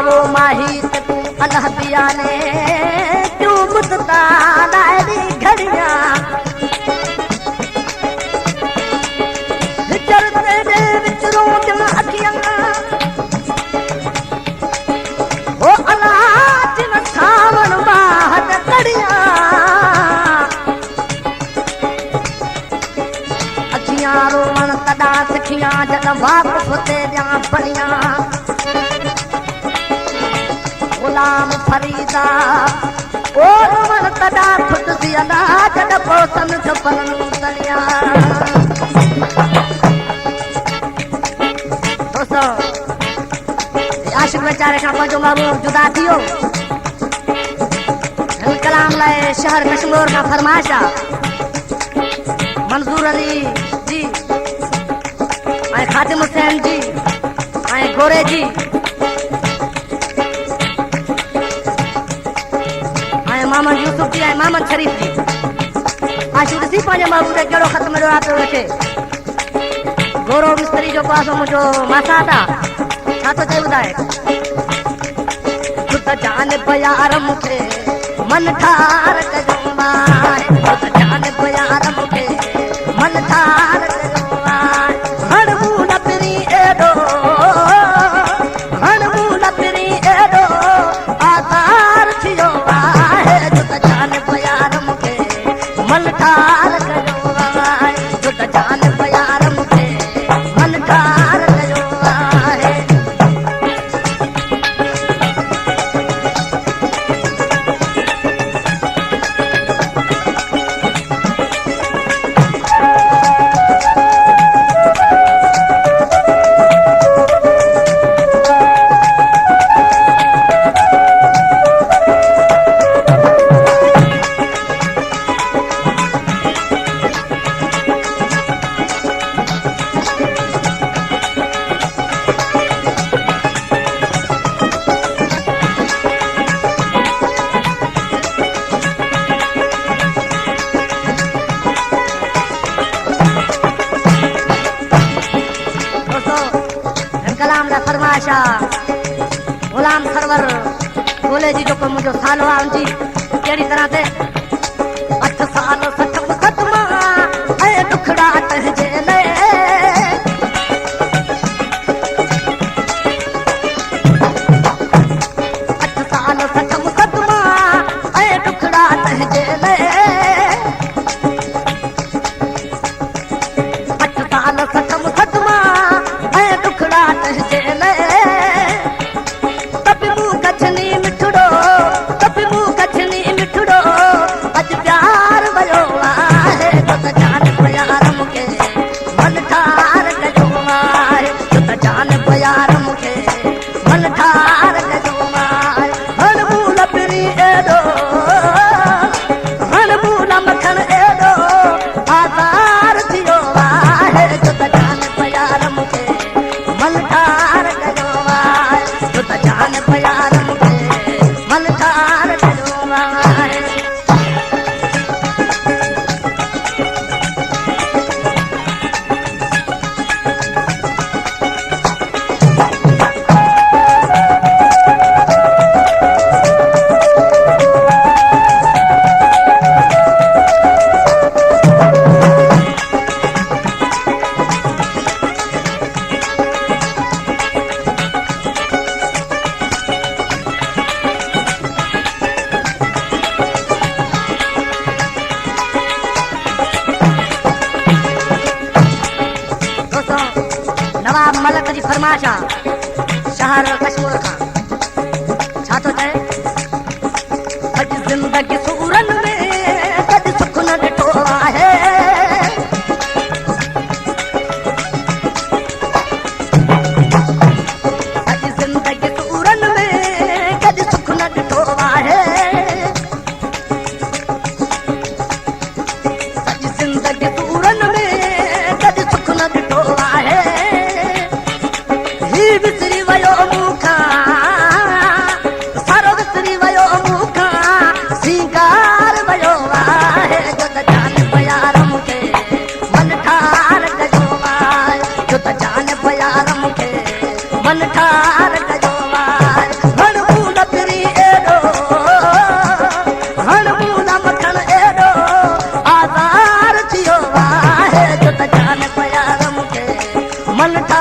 वो माही तू अल्लाह पिया ने क्यों मुझता डायरी घड़िया चरते दे विच रोंदिन अखियां वो अलाज न सावन बाहर कड़िया अखियां रोवण तदा सिखियां जद वापस होते दियां बनिया गुलाम फरीदा ओ रोवण तदा खुद सी अदा जद पहुंचन छपन तलिया आशिक बेचारे का पंजो महबूब जुदा थियो कलाम लाए शहर कश्मीर का फरमाशा मंजूर अली जी आए खातिम हुसैन जी आए गोरे जी आए मामन यूसुफ जी आए मामन शरीफ जी आशिक सी पंजे महबूब के केड़ो खत्म मेरे रात रखे गोरो मिस्त्री जो पासो मुझो मासाता तो चई ॿुधाए खुद जान प्यार मूंखे मन ठार कजो माए खुद जान प्यार मूंखे मन ठार कजो माए हणमू न पिरी एडो हणमू न पिरी एडो आधार थियो आहे खुद जान प्यार मूंखे मन ठार कजो माए खुद जान प्यार मूंखे मन ठार कजो माए फरमाशा गुलाम सरवर बोले जी जो मुझो साल हुआ उनजी कहिड़ी तरह से 8 साल 60 खत्मा ऐ दुखड़ा तहजे ले 8 साल 60 खत्मा ऐ दुखड़ा तहजे ले 8 साल 60 खत्मा ऐ दुखड़ा तहजे ले नवाब मलक जी फरमाशा शहर कश्मीर का छा तो चए अज जिंदगी सूरन में कद सुख न ॾिठो आहे अज जिंदगी सूरन में कद सुख न ॾिठो आहे अज जिंदगी सूरन में कद सुख न ॾिठो आहे विसरी वयो मूंखां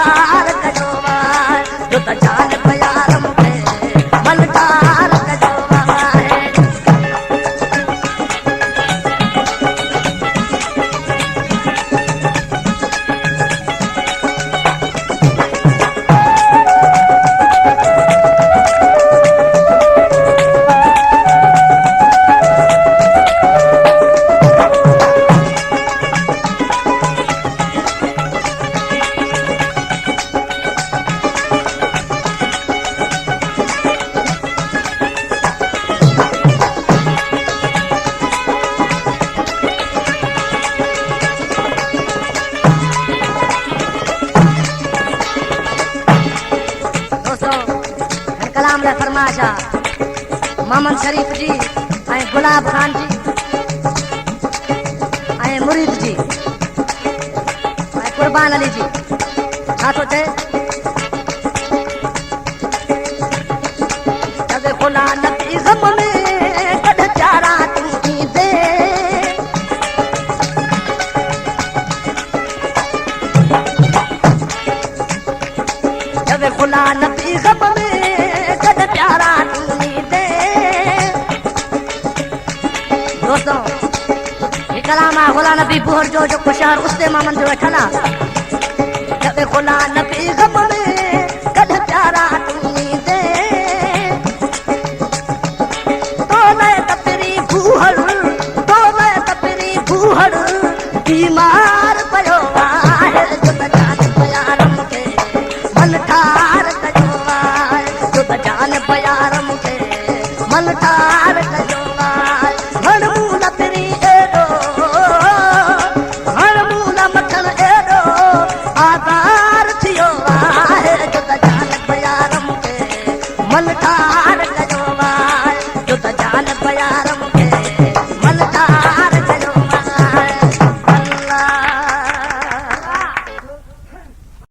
मलकार कयो आहे जो त जान प्यार मूंखे मलकार कयो आहे कलाम लाइ फरमाइश आहे मोहम्मद शरीफ जी ऐं गुलाब खान जी ऐं मुरीद जी ऐं कुर्बान अली जी छा थो चए जॻ खुला नथी ग़म में कढ प्यारा तूं ईंदे जॻ खुला नथी ग़म में प्यारा दोस्तों ये कलाम आहे गुलाम नबी बोहर जो जेको शहर उस्ते मामन जो वेठल आहे जॾहिं खुला नबी ग़म में कढ प्यारा तूं ईंदे तो नए तपरी बूहड़ बीमार पियो आहे जो त जान प्यार मूंखे मलकार कयो आहे जो त जान प्यार मूंखे मलकार कयो आहे हर मूल तेरी एॾो हर मूल मथन एॾो आज़ार थियो आहे जो त जान प्यार मूंखे मलकार